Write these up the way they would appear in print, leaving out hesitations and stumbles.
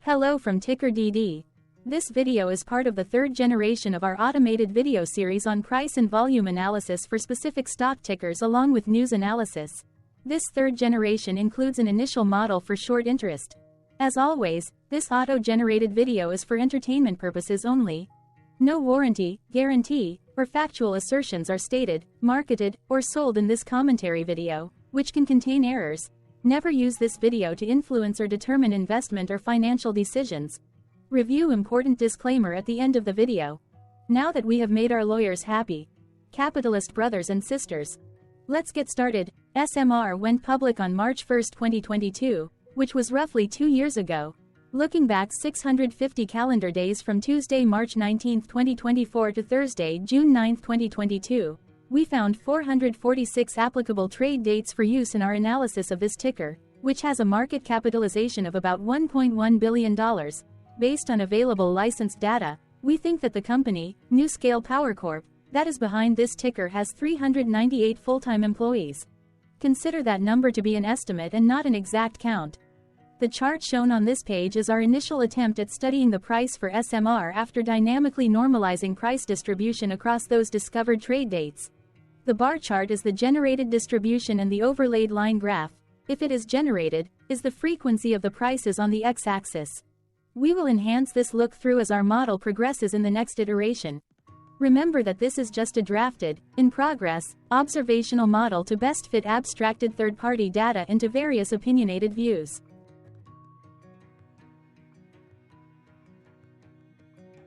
Hello from TickerDD. This video is part of the third generation of our automated video series on price and volume analysis for specific stock tickers along with news analysis. This third generation includes an initial model for short interest. As always, this auto-generated video is for entertainment purposes only. No warranty, guarantee, or factual assertions are stated, marketed, or sold in this commentary video, which can contain errors. Never use this video to influence or determine investment or financial decisions. Review important disclaimer at the end of the video. Now that we have made our lawyers happy, capitalist brothers and sisters, let's get started. SMR went public on March 1, 2022, which was roughly 2 years ago. Looking back 650 calendar days from Tuesday, March 19, 2024 to Thursday, June 9, 2022, we found 446 applicable trade dates for use in our analysis of this ticker, which has a market capitalization of about $1.1 billion. Based on available licensed data, we think that the company, NuScale Power Corp, that is behind this ticker has 398 full-time employees. Consider that number to be an estimate and not an exact count. The chart shown on this page is our initial attempt at studying the price for SMR after dynamically normalizing price distribution across those discovered trade dates. The bar chart is the generated distribution and the overlaid line graph, if it is generated, is the frequency of the prices on the x-axis. We will enhance this look through as our model progresses in the next iteration. Remember that this is just a drafted, in progress, observational model to best fit abstracted third-party data into various opinionated views.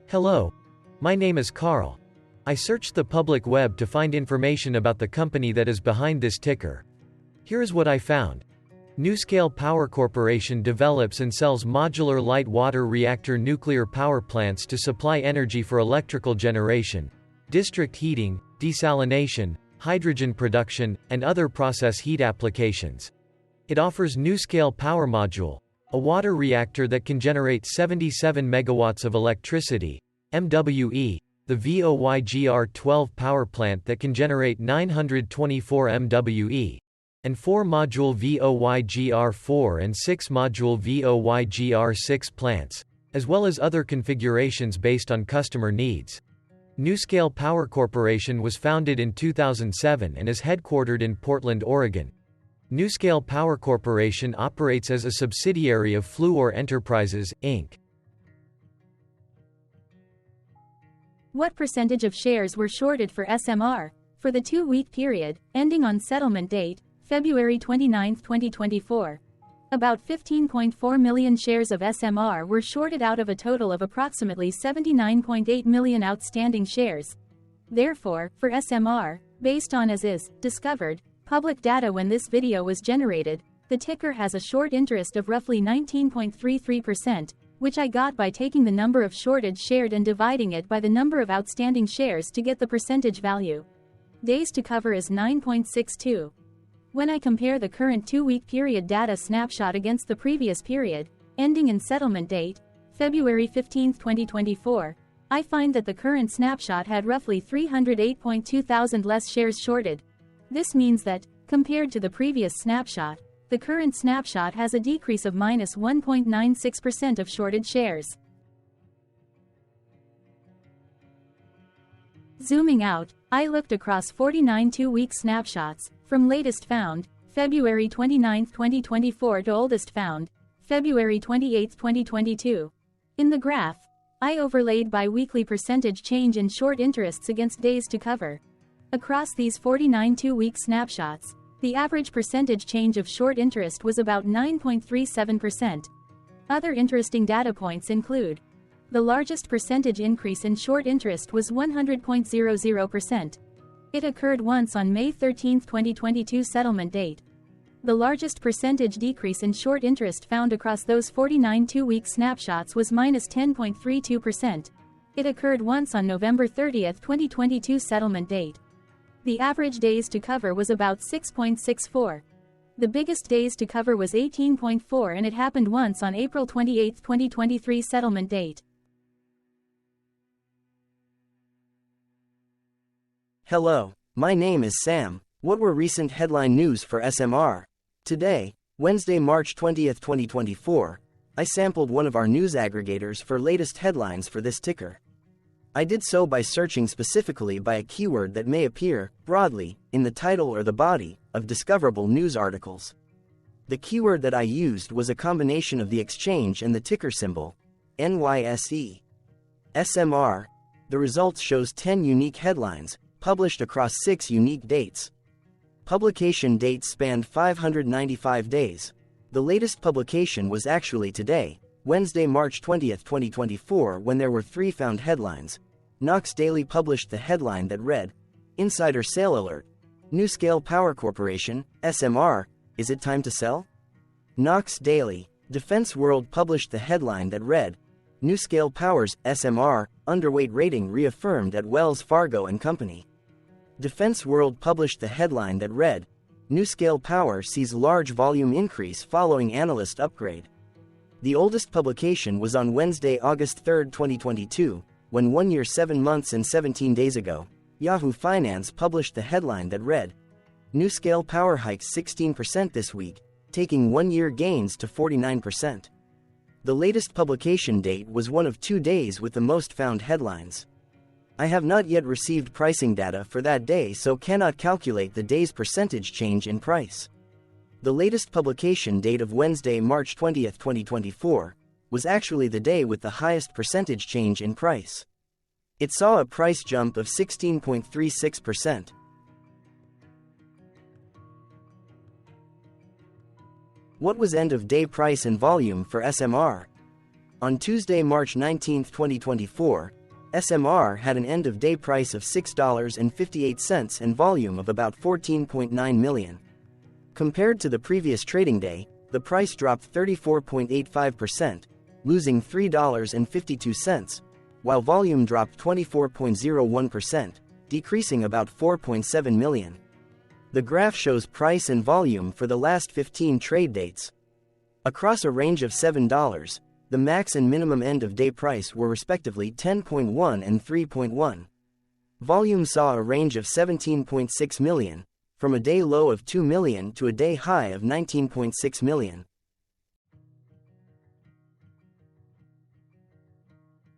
Hello. My name is Carl. I searched the public web to find information about the company that is behind this ticker. Here is what I found. NuScale Power Corporation develops and sells modular light water reactor nuclear power plants to supply energy for electrical generation, district heating, desalination, hydrogen production, and other process heat applications. It offers NuScale Power Module, a water reactor that can generate 77 megawatts of electricity, MWE, the VOYGR-12 power plant that can generate 924 MWE, and 4-module VOYGR-4 and 6-module VOYGR-6 plants, as well as other configurations based on customer needs. NuScale Power Corporation was founded in 2007 and is headquartered in Portland, Oregon. NuScale Power Corporation operates as a subsidiary of Fluor Enterprises, Inc. What percentage of shares were shorted for SMR? For the 2-week period, ending on settlement date, February 29, 2024. About 15.4 million shares of SMR were shorted out of a total of approximately 79.8 million outstanding shares. Therefore, for SMR, based on as is, discovered, public data when this video was generated, the ticker has a short interest of roughly 19.33%, which I got by taking the number of shorted shared and dividing it by the number of outstanding shares to get the percentage value. Days to cover is 9.62. When I compare the current 2-week period data snapshot against the previous period, ending in settlement date, February 15, 2024, I find that the current snapshot had roughly 308.2 thousand less shares shorted. This means that, compared to the previous snapshot, the current snapshot has a decrease of minus 1.96% of shorted shares. Zooming out, I looked across 49 2-week snapshots, from latest found, February 29, 2024 to oldest found, February 28, 2022. In the graph, I overlaid bi-weekly percentage change in short interests against days to cover. Across these 49 2-week snapshots, the average percentage change of short interest was about 9.37%. Other interesting data points include: the largest percentage increase in short interest was 100.00%. It occurred once on May 13, 2022 settlement date. The largest percentage decrease in short interest found across those 49 2-week snapshots was minus 10.32%. It occurred once on November 30, 2022 settlement date. The average days to cover was about 6.64. The biggest days to cover was 18.4 and it happened once on April 28, 2023 settlement date. Hello, my name is Sam. What were recent headline news for SMR? Today, Wednesday, March 20, 2024, I sampled one of our news aggregators for latest headlines for this ticker. I did so by searching specifically by a keyword that may appear, broadly, in the title or the body of discoverable news articles. The keyword that I used was a combination of the exchange and the ticker symbol, NYSE SMR. The results shows 10 unique headlines, published across 6 unique dates. Publication dates spanned 595 days. The latest publication was actually today, Wednesday, March 20, 2024, when there were 3 found headlines. Knox Daily published the headline that read, Insider Sale Alert. NuScale Power Corporation, SMR, is it time to sell? Knox Daily. Defense World published the headline that read, NuScale Power's SMR underweight rating reaffirmed at Wells Fargo and Company. Defense World published the headline that read, NuScale Power sees large volume increase following analyst upgrade. The oldest publication was on Wednesday, August 3, 2022, when 1 year 7 months and 17 days ago, Yahoo Finance published the headline that read, NuScale Power hikes 16% this week, taking 1-year gains to 49%. The latest publication date was one of 2 days with the most found headlines. I have not yet received pricing data for that day, so cannot calculate the day's percentage change in price. The latest publication date of Wednesday, March 20, 2024, was actually the day with the highest percentage change in price. It saw a price jump of 16.36%. What was end-of-day price and volume for SMR? On Tuesday, March 19, 2024, SMR had an end-of-day price of $6.58 and volume of about 14.9 million. Compared to the previous trading day, the price dropped 34.85%, losing $3.52, while volume dropped 24.01%, decreasing about 4.7 million. The graph shows price and volume for the last 15 trade dates. Across a range of $7, the max and minimum end-of-day price were respectively 10.1 and 3.1. Volume saw a range of 17.6 million, from a day low of 2 million to a day high of 19.6 million.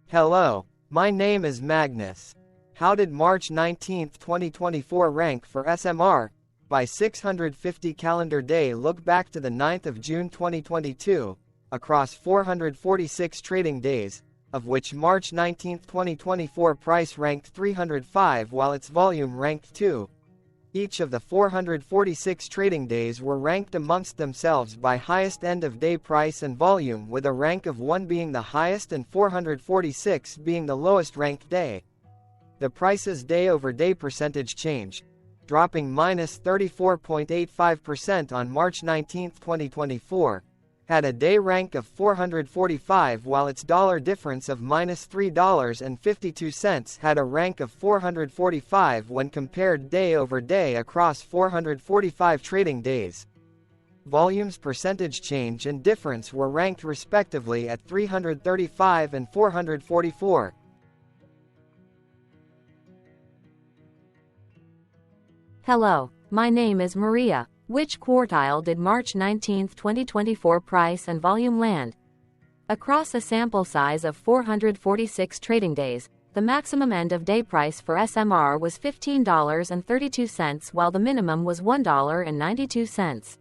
Hello, my name is Magnus. How did March 19, 2024 rank for SMR? By 650 calendar day. Look back to the 9th of June 2022, across 446 trading days, of which March 19, 2024 price ranked 305 while its volume ranked 2. Each of the 446 trading days were ranked amongst themselves by highest end-of-day price and volume, with a rank of 1 being the highest and 446 being the lowest ranked day. The price's day-over-day percentage change, dropping minus 34.85% on March 19, 2024, had a day rank of 445 while its dollar difference of minus $3.52 had a rank of 445 when compared day over day across 445 trading days. Volume's percentage change and difference were ranked respectively at 335 and 444. Hello, my name is Maria. Which quartile did March 19, 2024 price and volume land? Across a sample size of 446 trading days, the maximum end-of-day price for SMR was $15.32 while the minimum was $1.92.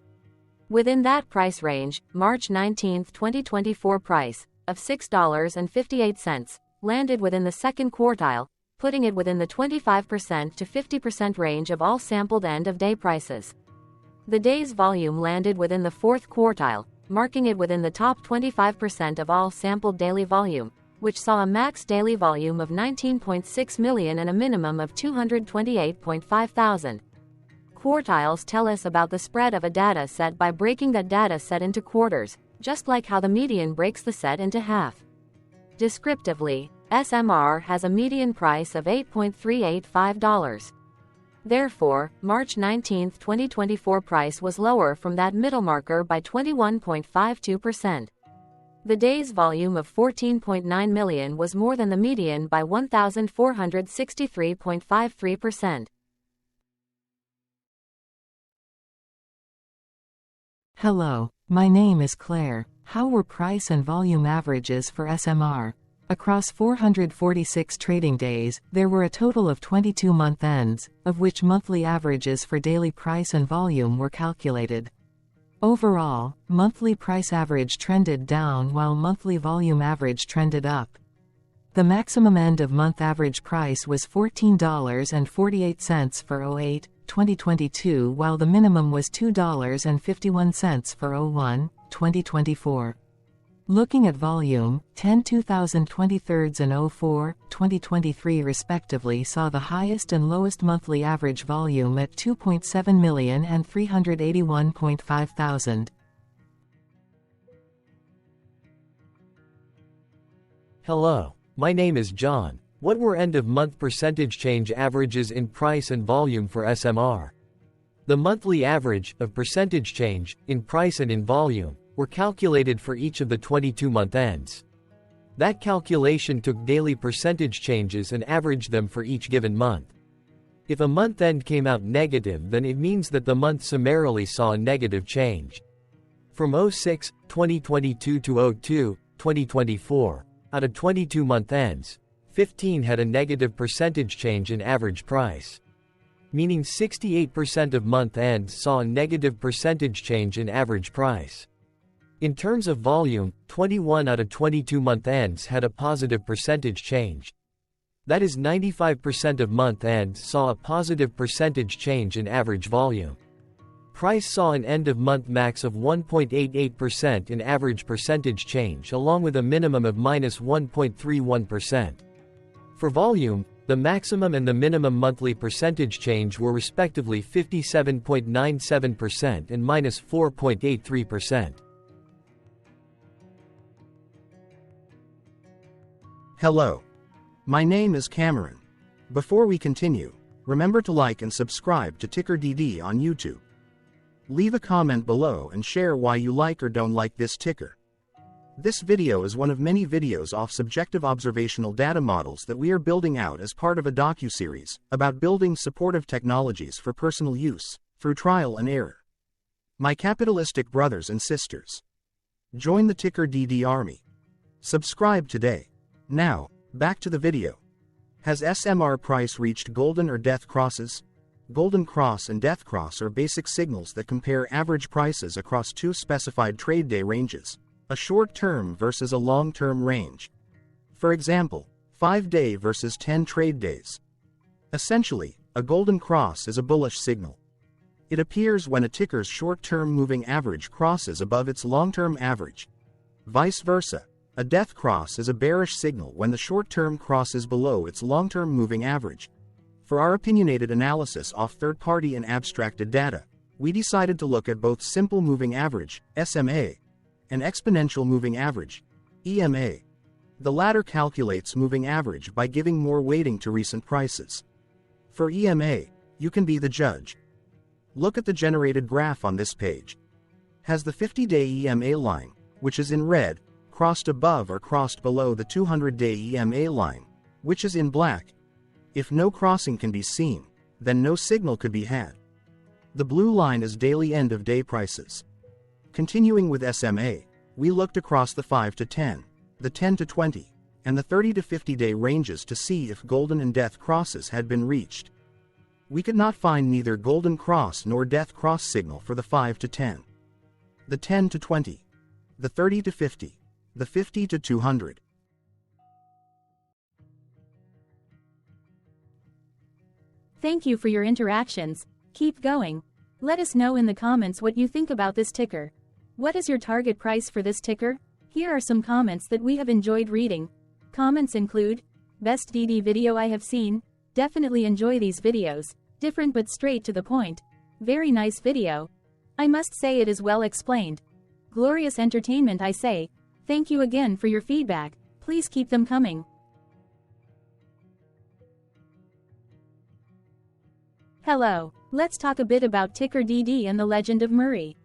Within that price range, March 19, 2024 price, of $6.58, landed within the second quartile, putting it within the 25% to 50% range of all sampled end-of-day prices. The day's volume landed within the fourth quartile, marking it within the top 25% of all sampled daily volume, which saw a max daily volume of 19.6 million and a minimum of 228.5 thousand. Quartiles tell us about the spread of a data set by breaking that data set into quarters, just like how the median breaks the set into half. Descriptively, SMR has a median price of $8.385. Therefore, March 19, 2024 price was lower from that middle marker by 21.52%. The day's volume of 14.9 million was more than the median by 1,463.53%. Hello, my name is Claire. How were price and volume averages for SMR? Across 446 trading days, there were a total of 22 month ends, of which monthly averages for daily price and volume were calculated. Overall, monthly price average trended down while monthly volume average trended up. The maximum end of month average price was $14.48 for 08-2022, while the minimum was $2.51 for 01-2024. Looking at volume, 10 2023s and 04-2023 respectively saw the highest and lowest monthly average volume at 2.7 million and 381.5 thousand. Hello, my name is John. What were end-of-month percentage change averages in price and volume for SMR? The monthly average of percentage change in price and in volume were calculated for each of the 22-month ends. That calculation took daily percentage changes and averaged them for each given month. If a month end came out negative, then it means that the month summarily saw a negative change. From 06-2022 to 02-2024, out of 22 month ends, 15 had a negative percentage change in average price. Meaning 68% of month ends saw a negative percentage change in average price. In terms of volume, 21 out of 22 month ends had a positive percentage change. That is 95% of month ends saw a positive percentage change in average volume. Price saw an end-of-month max of 1.88% in average percentage change, along with a minimum of -1.31%. For volume, the maximum and the minimum monthly percentage change were respectively 57.97% and -4.83%. Hello. My name is Cameron. Before we continue, remember to like and subscribe to TickerDD on YouTube. Leave a comment below and share why you like or don't like this ticker. This video is one of many videos off subjective observational data models that we are building out as part of a docuseries about building supportive technologies for personal use, through trial and error. My capitalistic brothers and sisters, join the TickerDD army. Subscribe today. Now, back to the video. Has SMR price reached golden or death crosses? Golden cross and death cross are basic signals that compare average prices across two specified trade day ranges, a short-term versus a long-term range. For example, 5-day versus 10 trade days. Essentially, a golden cross is a bullish signal. It appears when a ticker's short-term moving average crosses above its long-term average. Vice versa, a death cross is a bearish signal when the short-term crosses below its long-term moving average. For our opinionated analysis off third-party and abstracted data, we decided to look at both simple moving average, SMA, and exponential moving average, EMA. The latter calculates moving average by giving more weighting to recent prices. For EMA, you can be the judge. Look at the generated graph on this page. Has the 50-day EMA line, which is in red, crossed above or crossed below the 200-day EMA line, which is in black? If no crossing can be seen, then no signal could be had. The blue line is daily end-of-day prices. Continuing with SMA, we looked across the 5 to 10, the 10 to 20, and the 30 to 50-day ranges to see if golden and death crosses had been reached. We could not find neither golden cross nor death cross signal for the 5 to 10, the 10 to 20, the 30 to 50, the 50 to 200. Thank you for your interactions. Keep going. Let us know in the comments what you think about this ticker. What is your target price for this ticker? Here are some comments that we have enjoyed reading. Comments include, best DD video I have seen, definitely enjoy these videos, different but straight to the point. Very nice video. I must say it is well explained. Glorious entertainment I say. Thank you again for your feedback, please keep them coming. Hello, let's talk a bit about TickerDD and the Legend of Murray.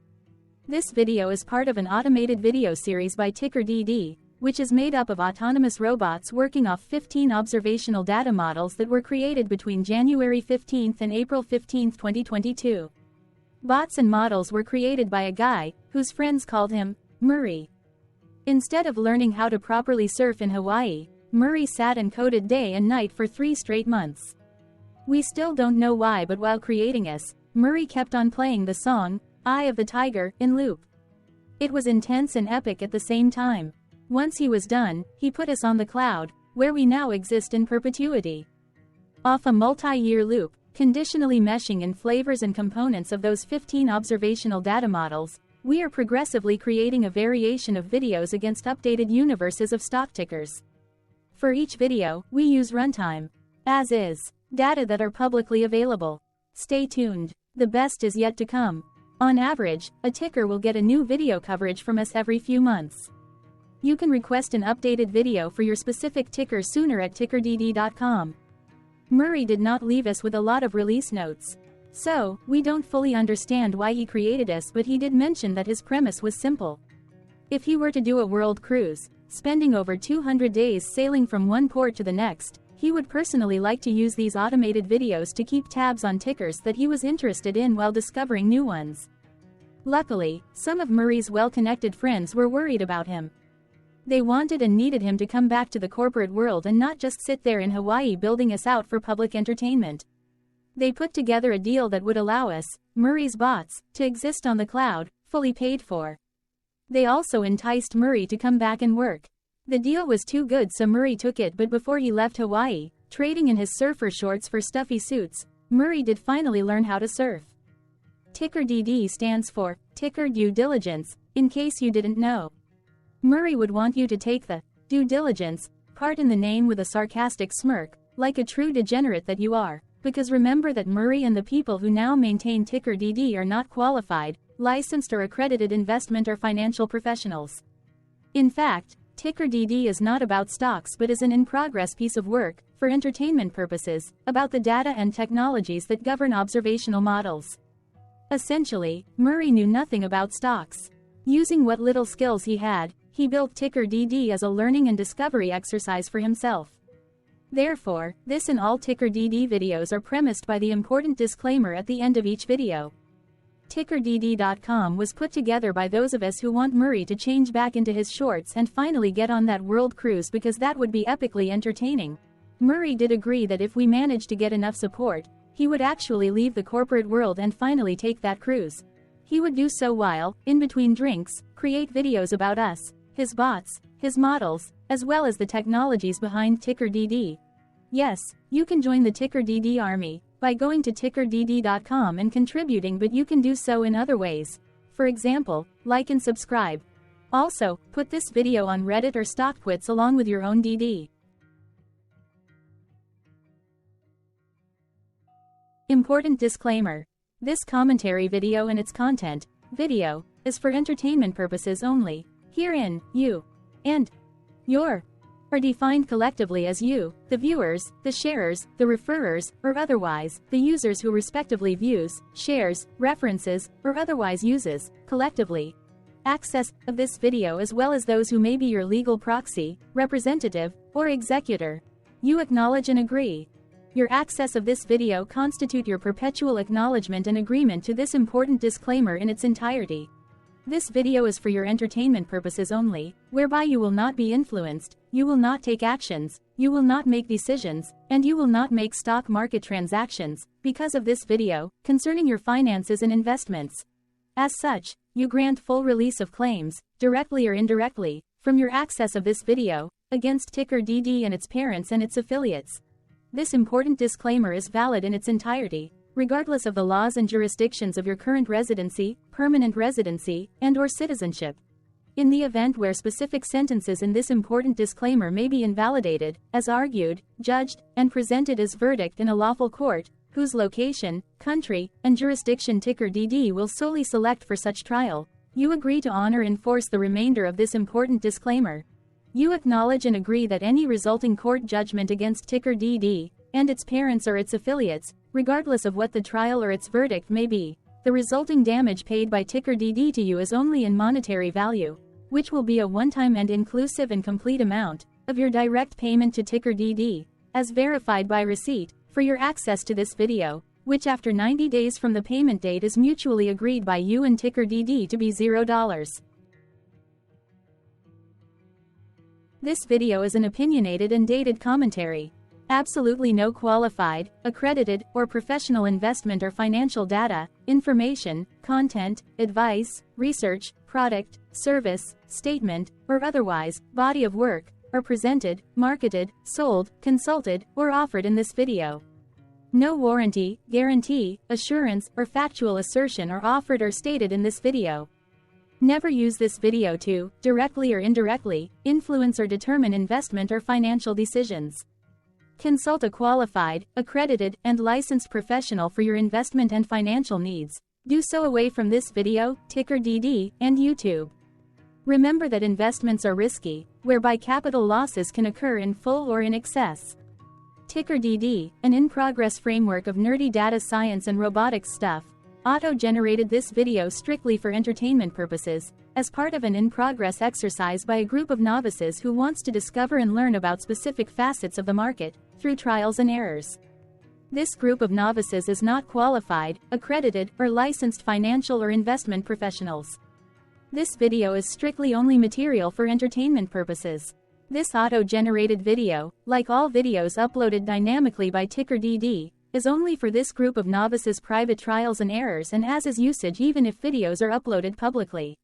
This video is part of an automated video series by TickerDD, which is made up of autonomous robots working off 15 observational data models that were created between January 15 and April 15, 2022. Bots and models were created by a guy, whose friends called him Murray. Instead of learning how to properly surf in Hawaii, Murray sat and coded day and night for 3 straight months. We still don't know why, but while creating us, Murray kept on playing the song, Eye of the Tiger, in loop. It was intense and epic at the same time. Once he was done, he put us on the cloud, where we now exist in perpetuity. Off a multi-year loop, conditionally meshing in flavors and components of those 15 observational data models, we are progressively creating a variation of videos against updated universes of stock tickers. For each video, we use runtime, as is, data that are publicly available. Stay tuned. The best is yet to come. On average, a ticker will get a new video coverage from us every few months. You can request an updated video for your specific ticker sooner at TickerDD.com. Murray did not leave us with a lot of release notes. So, we don't fully understand why he created us, but he did mention that his premise was simple. If he were to do a world cruise, spending over 200 days sailing from one port to the next, he would personally like to use these automated videos to keep tabs on tickers that he was interested in while discovering new ones. Luckily, some of Murray's well-connected friends were worried about him. They wanted and needed him to come back to the corporate world and not just sit there in Hawaii building us out for public entertainment. They put together a deal that would allow us, Murray's bots, to exist on the cloud, fully paid for. They also enticed Murray to come back and work. The deal was too good, so Murray took it, but before he left Hawaii, trading in his surfer shorts for stuffy suits, Murray did finally learn how to surf. TickerDD stands for Ticker Due Diligence, in case you didn't know. Murray would want you to take the due diligence part in the name with a sarcastic smirk, like a true degenerate that you are, because remember that Murray and the people who now maintain TickerDD are not qualified, licensed or accredited investment or financial professionals. In fact, TickerDD is not about stocks but is an in-progress piece of work, for entertainment purposes, about the data and technologies that govern observational models. Essentially, Murray knew nothing about stocks. Using what little skills he had, he built TickerDD as a learning and discovery exercise for himself. Therefore, this and all TickerDD videos are premised by the important disclaimer at the end of each video. TickerDD.com was put together by those of us who want Murray to change back into his shorts and finally get on that world cruise, because that would be epically entertaining. Murray did agree that if we managed to get enough support, he would actually leave the corporate world and finally take that cruise. He would do so while, in between drinks, create videos about us, his bots, his models, as well as the technologies behind TickerDD. Yes, you can join the TickerDD army by going to TickerDD.com and contributing, but you can do so in other ways. For example, like and subscribe. Also, put this video on Reddit or StockTwits along with your own DD. Important disclaimer. This commentary video and its content, video, is for entertainment purposes only. Herein, you and your are defined collectively as you, the viewers, the sharers, the referrers, or otherwise, the users who respectively views, shares, references, or otherwise uses, collectively, access of this video, as well as those who may be your legal proxy, representative, or executor. You acknowledge and agree. Your access of this video constitute your perpetual acknowledgement and agreement to this important disclaimer in its entirety. This video is for your entertainment purposes only, whereby you will not be influenced, you will not take actions, you will not make decisions, and you will not make stock market transactions, because of this video, concerning your finances and investments. As such, you grant full release of claims, directly or indirectly, from your access of this video, against TickerDD and its parents and its affiliates. This important disclaimer is valid in its entirety, regardless of the laws and jurisdictions of your current residency, permanent residency, and/or citizenship. In the event where specific sentences in this important disclaimer may be invalidated, as argued, judged, and presented as verdict in a lawful court, whose location, country, and jurisdiction TickerDD will solely select for such trial, you agree to honor and enforce the remainder of this important disclaimer. You acknowledge and agree that any resulting court judgment against TickerDD and its parents or its affiliates, regardless of what the trial or its verdict may be, the resulting damage paid by TickerDD to you is only in monetary value, which will be a one-time and inclusive and complete amount of your direct payment to TickerDD, as verified by receipt, for your access to this video, which after 90 days from the payment date is mutually agreed by you and TickerDD to be $0. This video is an opinionated and dated commentary. Absolutely no qualified, accredited, or professional investment or financial data, information, content, advice, research, product, service, statement, or otherwise, body of work, are presented, marketed, sold, consulted, or offered in this video. No warranty, guarantee, assurance, or factual assertion are offered or stated in this video. Never use this video to, directly or indirectly, influence or determine investment or financial decisions. Consult a qualified, accredited, and licensed professional for your investment and financial needs. Do so away from this video, TickerDD, and YouTube. Remember that investments are risky, whereby capital losses can occur in full or in excess. TickerDD, an in-progress framework of nerdy data science and robotics stuff, auto-generated this video strictly for entertainment purposes, as part of an in-progress exercise by a group of novices who wants to discover and learn about specific facets of the market, through trials and errors. This group of novices is not qualified, accredited, or licensed financial or investment professionals. This video is strictly only material for entertainment purposes. This auto-generated video, like all videos uploaded dynamically by TickerDD, is only for this group of novices' private trials and errors and as is usage even if videos are uploaded publicly.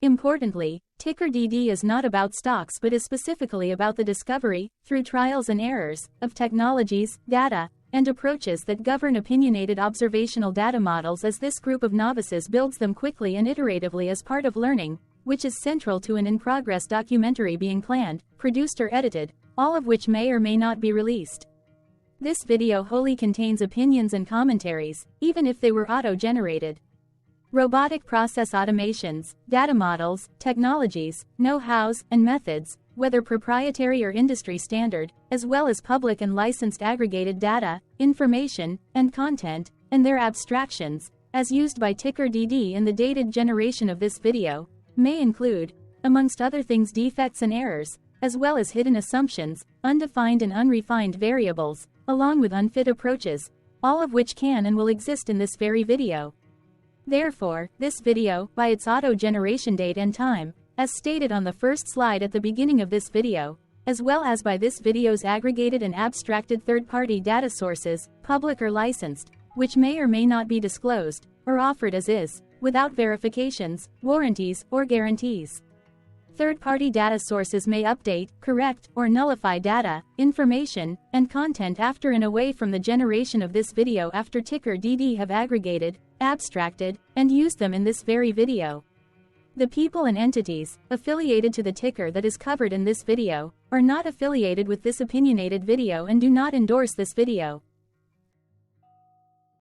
Importantly, TickerDD is not about stocks but is specifically about the discovery, through trials and errors, of technologies, data, and approaches that govern opinionated observational data models as this group of novices builds them quickly and iteratively as part of learning, which is central to an in-progress documentary being planned, produced or edited, all of which may or may not be released. This video wholly contains opinions and commentaries, even if they were auto-generated. Robotic process automations, data models, technologies, know-hows, and methods, whether proprietary or industry standard, as well as public and licensed aggregated data, information, and content, and their abstractions, as used by TickerDD in the dated generation of this video, may include, amongst other things, defects and errors, as well as hidden assumptions, undefined and unrefined variables, along with unfit approaches, all of which can and will exist in this very video. Therefore, this video, by its auto-generation date and time, as stated on the first slide at the beginning of this video, as well as by this video's aggregated and abstracted third-party data sources, public or licensed, which may or may not be disclosed, or offered as is, without verifications, warranties, or guarantees. Third-party data sources may update, correct, or nullify data, information, and content after and away from the generation of this video after TickerDD have aggregated, abstracted, and used them in this very video. The people and entities, affiliated to the ticker that is covered in this video, are not affiliated with this opinionated video and do not endorse this video.